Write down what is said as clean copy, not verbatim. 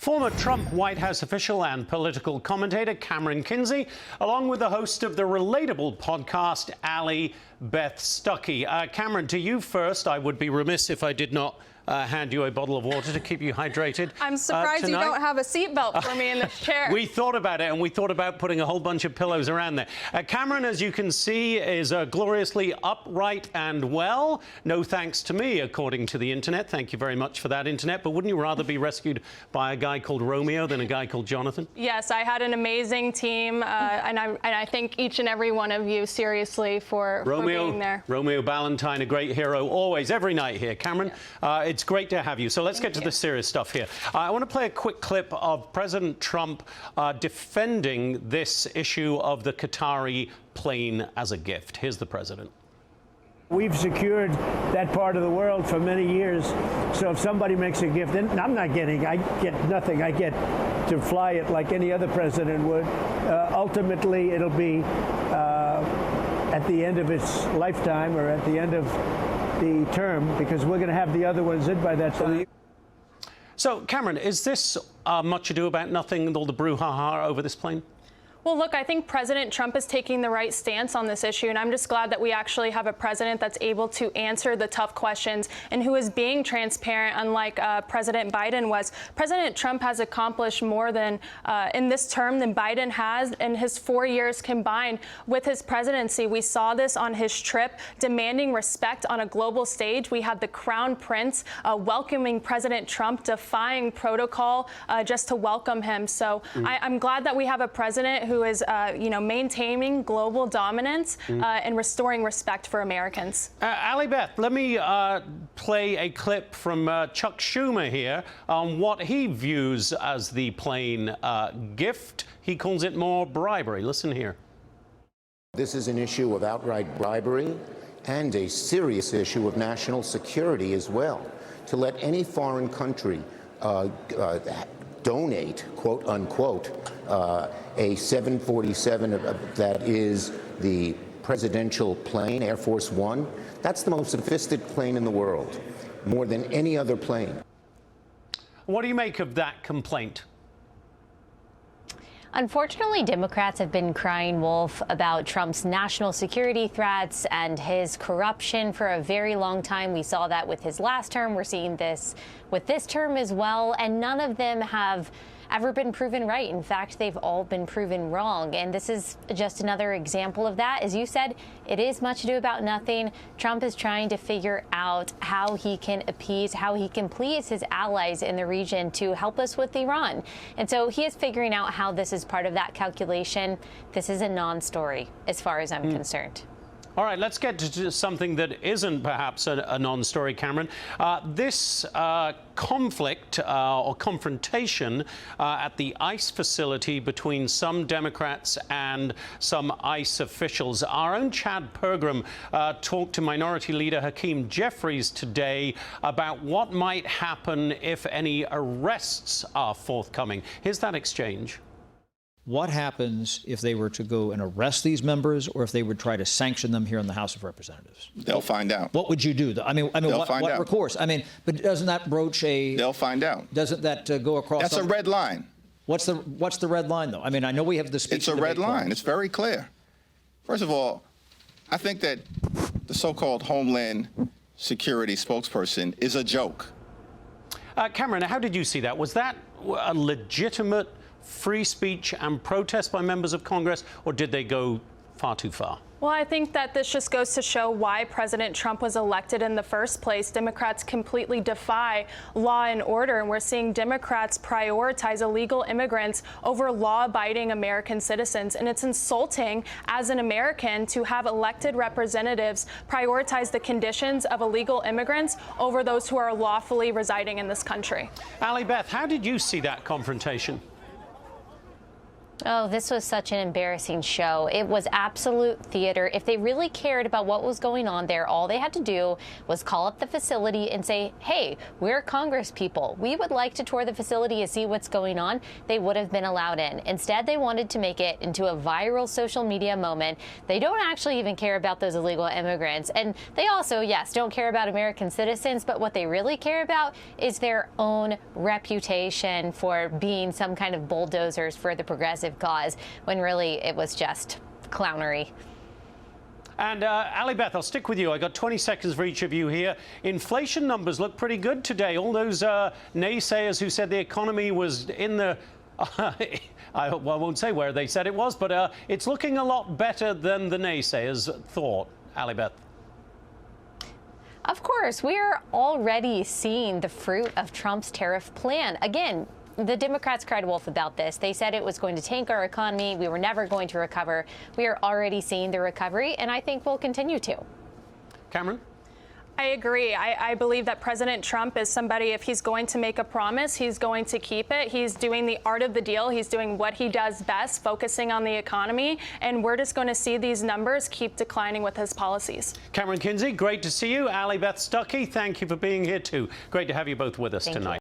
Former Trump White House official and political commentator Camryn Kinsey, along with the host of the Relatable podcast, Ali Beth Stuckey. Camryn, to you first. I would be remiss if I did not hand you a bottle of water to keep you hydrated. I'm surprised you don't have a seatbelt for me in this chair. We thought about it, and we thought about putting a whole bunch of pillows around there. Camryn, as you can see, is gloriously upright and well. No thanks to me, according to the internet. Thank you very much for that, internet. But wouldn't you rather be rescued by a guy called Romeo than a guy called Jonathan? Yes, I had an amazing team, and I thank each and every one of you seriously for being there. Romeo Ballantyne, a great hero, always, every night here. Camryn, yeah. It's great to have you. So let's get to the serious stuff here. I want to play a quick clip of President Trump defending this issue of the Qatari plane as a gift. Here's the president. We've secured that part of the world for many years. So if somebody makes a gift, and I get nothing. I get to fly it like any other president would. Ultimately, it'll be at the end of its lifetime or at the end of the term, because we're going to have the other ones in by that time. So, Camryn, is this much ado about nothing and all the brouhaha over this plane? Well, look, I think President Trump is taking the right stance on this issue, and I'm just glad that we actually have a president that's able to answer the tough questions and who is being transparent, unlike President Biden was. President Trump has accomplished more than in this term than Biden has in his 4 years combined with his presidency. We saw this on his trip, demanding respect on a global stage. We had the Crown Prince welcoming President Trump, defying protocol just to welcome him. So I'm glad that we have a president who is, maintaining global dominance and restoring respect for Americans. Ali Beth, let me play a clip from Chuck Schumer here on what he views as the plane gift. He calls it more bribery. Listen here. This is an issue of outright bribery and a serious issue of national security as well. To let any foreign country donate, quote unquote, a 747 that is the presidential plane, Air Force One. That's the most sophisticated plane in the world, more than any other plane. What do you make of that complaint? Unfortunately, Democrats have been crying wolf about Trump's national security threats and his corruption for a very long time. We saw that with his last term. We're seeing this with this term as well. And none of them have ever been proven right. In fact, they've all been proven wrong. And this is just another example of that. As you said, it is much ado about nothing. Trump is trying to figure out how he can appease, how he can please his allies in the region to help us with Iran. And so he is figuring out how this is part of that calculation. This is a non-story as far as I'm concerned. All right, let's get to something that isn't perhaps a non-story, Camryn. This conflict or confrontation at the ICE facility between some Democrats and some ICE officials. Our own Chad Pergram talked to Minority Leader Hakeem Jeffries today about what might happen if any arrests are forthcoming. Here's that exchange. What happens if they were to go and arrest these members, or if they would try to sanction them here in the House of Representatives? They'll find out. What would you do? What recourse? But doesn't that broach a? They'll find out. Doesn't that go across? That's a red line. What's the red line, though? I mean, I know we have the speech. It's a red line. It's very clear. First of all, I think that the so-called Homeland Security spokesperson is a joke. Camryn, how did you see that? Was that a legitimate free speech and protest by members of Congress, or did they go far too far? Well, I think that this just goes to show why President Trump was elected in the first place. Democrats completely defy law and order, and we're seeing Democrats prioritize illegal immigrants over law-abiding American citizens. And it's insulting as an American to have elected representatives prioritize the conditions of illegal immigrants over those who are lawfully residing in this country. Ali Beth, how did you see that confrontation? Oh, this was such an embarrassing show. It was absolute theater. If they really cared about what was going on there, all they had to do was call up the facility and say, hey, we're Congress people. We would like to tour the facility and see what's going on. They would have been allowed in. Instead, they wanted to make it into a viral social media moment. They don't actually even care about those illegal immigrants. And they also, yes, don't care about American citizens, but what they really care about is their own reputation for being some kind of bulldozers for the progressive cause, when really it was just clownery. And Ali Beth, I'll stick with you. I got 20 seconds for each of you here. Inflation numbers look pretty good today. All those naysayers who said the economy was in the I won't say where they said it was, but it's looking a lot better than the naysayers thought. Ali Beth. Of course, we're already seeing the fruit of Trump's tariff plan. Again, the Democrats cried wolf about this. They said it was going to tank our economy. We were never going to recover. We are already seeing the recovery, and I think we'll continue to. Camryn? I agree. I believe that President Trump is somebody, if he's going to make a promise, he's going to keep it. He's doing the art of the deal. He's doing what he does best, focusing on the economy. And we're just going to see these numbers keep declining with his policies. Camryn Kinsey, great to see you. Ali Beth Stuckey, thank you for being here too. Great to have you both with us tonight.